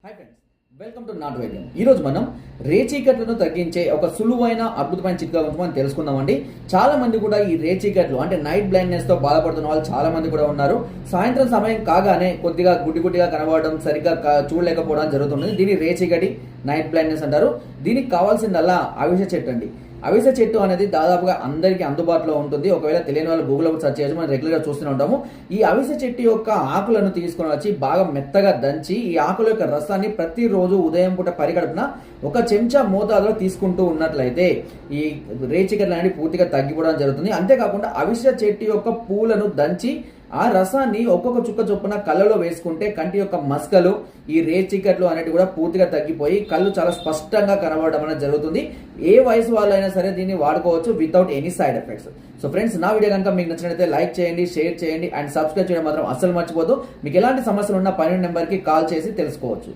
Hi friends, welcome to not వైద్యం. ఈరోజు మనం రేచీకట్లను తగ్గించే ఒక సులువైన అద్భుతమైన చిట్కా గురించి మనం తెలుసుకుందామండి. చాలా మంది కూడా ఈ రేచీకట్లు అంటే నైట్ బ్లైండ్నెస్ తో బాధపడుతున్న వాళ్ళు చాలా మంది కూడా ఉన్నారు. సాయంత్రం సమయం కాగానే కొద్దిగా గుడ్డిగా కనబడడం, సరిగ్గా చూడలేకపోవడం జరుగుతుంది. దీన్ని రేచీకటి, నైట్ బ్లైండ్నెస్ అంటారు. దీనికి కావాల్సిందల్లా అవిసె చెట్టు అండి. అవిసె చెట్టు అనేది దాదాపుగా అందరికీ అందుబాటులో ఉంటుంది. ఒకవేళ తెలియని వాళ్ళు గూగుల్లో సెర్చ్ చేయొచ్చు, మనం రెగ్యులర్గా చూస్తూనే ఉంటాము. ఈ అవిసె చెట్టు యొక్క ఆకులను తీసుకొని వచ్చి బాగా మెత్తగా దంచి ఈ ఆకుల యొక్క రసాన్ని ప్రతిరోజు ఉదయం పూట పరిగడుపున ఒక చెంచా మోతాదులో తీసుకుంటూ ఉన్నట్లయితే ఈ రేచీకట్లు అనేది పూర్తిగా తగ్గిపోవడం జరుగుతుంది. అంతేకాకుండా అవిసె చెట్టు యొక్క పూలను దంచి ఆ రసాన్ని ఒక్కొక్క చుక్క చొప్పున కళ్ళలో వేసుకుంటే కంటి యొక్క మస్కలు, ఈ రేచీకట్లు అనేవి కూడా పూర్తిగా తగ్గిపోయి కళ్ళు చాలా స్పష్టంగా కనబడడం అనేది జరుగుతుంది. ఏ వయసు వాళ్ళైనా సరే దీన్ని వాడుకోవచ్చు without any side effects. So friends, నా వీడియో కనుక మీకు నచ్చినట్లయితే లైక్ చేయండి, షేర్ చేయండి అండ్ సబ్స్క్రైబ్ చేయడం మాత్రం అస్సలు మర్చిపోదు. మీకు ఎలాంటి సమస్యలు ఉన్నా పైన నెంబర్కి కాల్ చేసి తెలుసుకోవచ్చు.